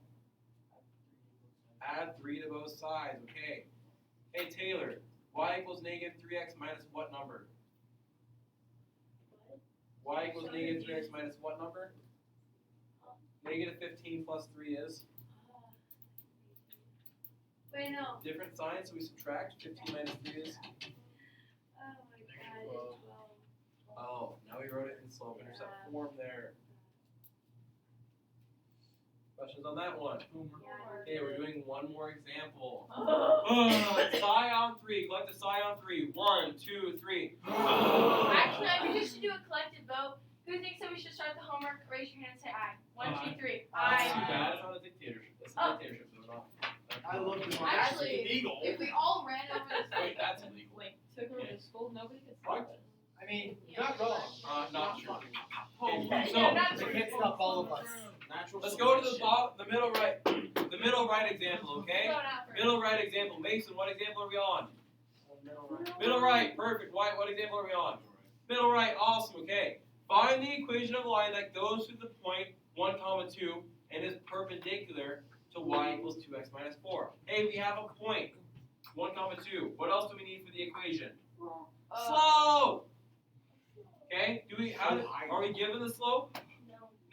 Add 3 to both sides, okay. Hey, Taylor, y equals negative 3x minus what number? Y equals negative 3x minus what number? Negative 15 plus 3 is? Wait, no. Different signs, so we subtract. 15 minus 3 is? Oh my god, it's 12. Oh, now we wrote it in slope-intercept form there. Questions on that one? Okay, we're doing one more example. Psi on 3. Collect a psi on 3. 1, 2, 3. Actually, I think we should do a collective vote. Who thinks that we should start the homework? Raise your hand and say aye. 1, 2, 3. That's too Aye. bad. It's not a dictatorship. It's a dictatorship, so it's not. I love this one. Actually, Illegal. if we all ran over this Wait, that's illegal. like took over the school, nobody could stop us. I mean, you're not wrong. Not true. Yeah, So, not They true. can't stop all of us. Natural let's go to the selection. bottom, the middle right. The middle right example, okay? Going out first. Middle right example. Mason, what example are we on? Middle right, perfect. White, what example are we on? Middle right, awesome, okay. Find the equation of a line that goes through the point 1, 2 and is perpendicular to y equals 2x minus 4. Hey, we have a point. 1, 2. What else do we need for the equation? Slope! Okay, are we given the slope?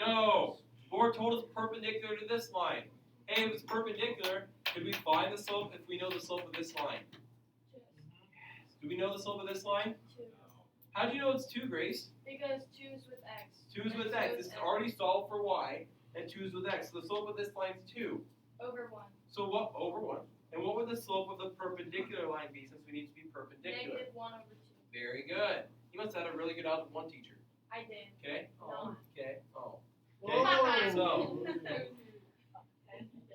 No. No. Board told us perpendicular to this line. Hey, if it's perpendicular, could we find the slope if we know the slope of this line? Do we know the slope of this line? 2. How do you know it's 2, Grace? Because 2 is with x. 2 is with x. This is already solved for y, and 2 is with x. So the slope of this line is 2. Over 1. So what over 1? And what would the slope of the perpendicular line be since we need to be perpendicular? Negative 1 over 2. Very good. You must have had a really good algebra 1 teacher. I did. Okay? No. Okay. Oh. Whoa. So.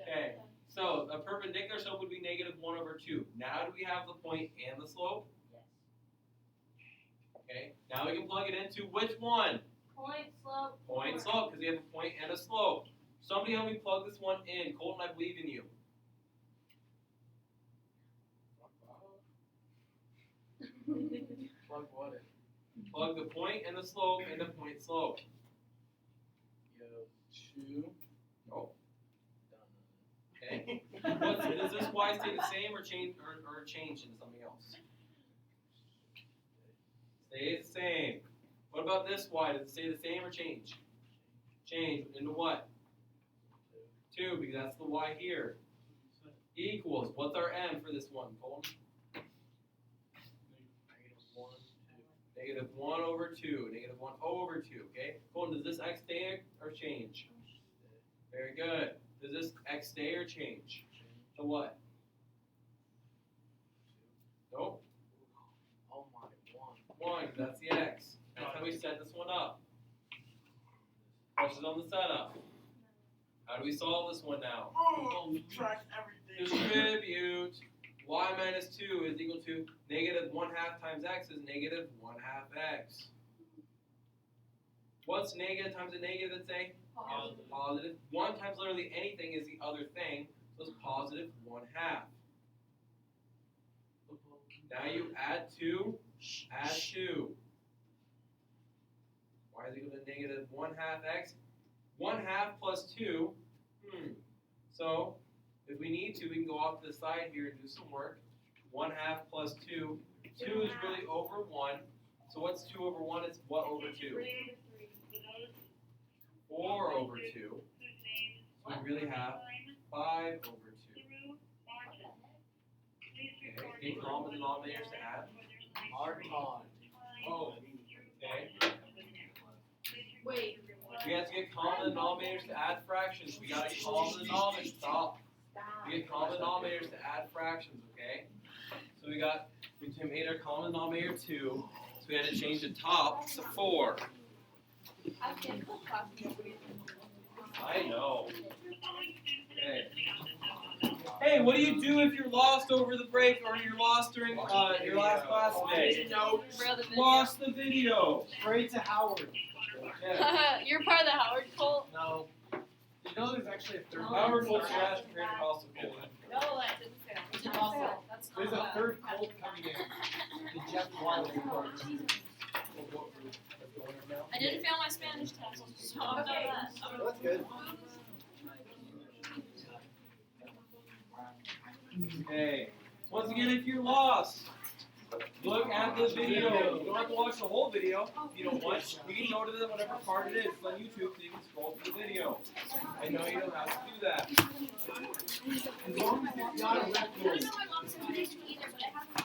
Okay. So a perpendicular slope would be -1/2. Now do we have the point and the slope? Yes. Okay. Now we can plug it into which one? Point, slope. Point, slope, because we have a point and a slope. Somebody help me plug this one in. Colton, I believe in you. Plug what in? Plug the point and the slope into point slope. You have 2. Oh. Okay. Does this y stay the same or change into something else? Stays the same. What about this y? Does it stay the same or change? Change into what? 2, because that's the y here. Equals. What's our m for this one, Colton? -1/2. -1/2. Okay. Colton, does this x stay or change? Very good. Does this x stay or change? To what? Nope. Oh my, 1. 1, that's the x. That's how we set this one up. Questions on the setup. How do we solve this one now? Oh, track everything. Distribute. Y minus 2 is equal to -1/2 times x is -1/2 x. What's negative times a negative, let's say? Positive. Positive. 1 times literally anything is the other thing, so it's +1/2. Now you add 2, add 2. Y is equal to -1/2 x. 1/2 plus 2. So, if we need to, we can go off to the side here and do some work. 1/2 plus 2. 2 is really over 1. So what's 2 over 1? It's what over 2? 4 over 2. So we really have 5 over 2. Okay, any common denominators to add? Archon. Oh, okay. Wait. We have to get common denominators to add fractions. We got to common denominators. Stop. We get common denominators to add fractions, okay? So we made our common denominator 2, so we had to change the top to 4. I know. Okay. Hey, what do you do if you're lost over the break or you're lost during your last class today? Lost the video. Pray to Howard. Yeah. You're part of the Howard cult? No. You know there's actually a third Howard Fulcher has to create a house of gold. No, that didn't say that. It's impossible. That's not There's a that. third cult coming in. The Jeff Wiley part. Of what group that's going on now. I didn't fail my Spanish test, so I'm done that. That's good. Okay. Once again, if you're lost, look at the video. You don't have to watch the whole video if you don't want. You can go to whatever part it is. It's on YouTube, so you can scroll through the video. I know you don't have to do that. As long as it's not a record. I don't know my mom's information either, but I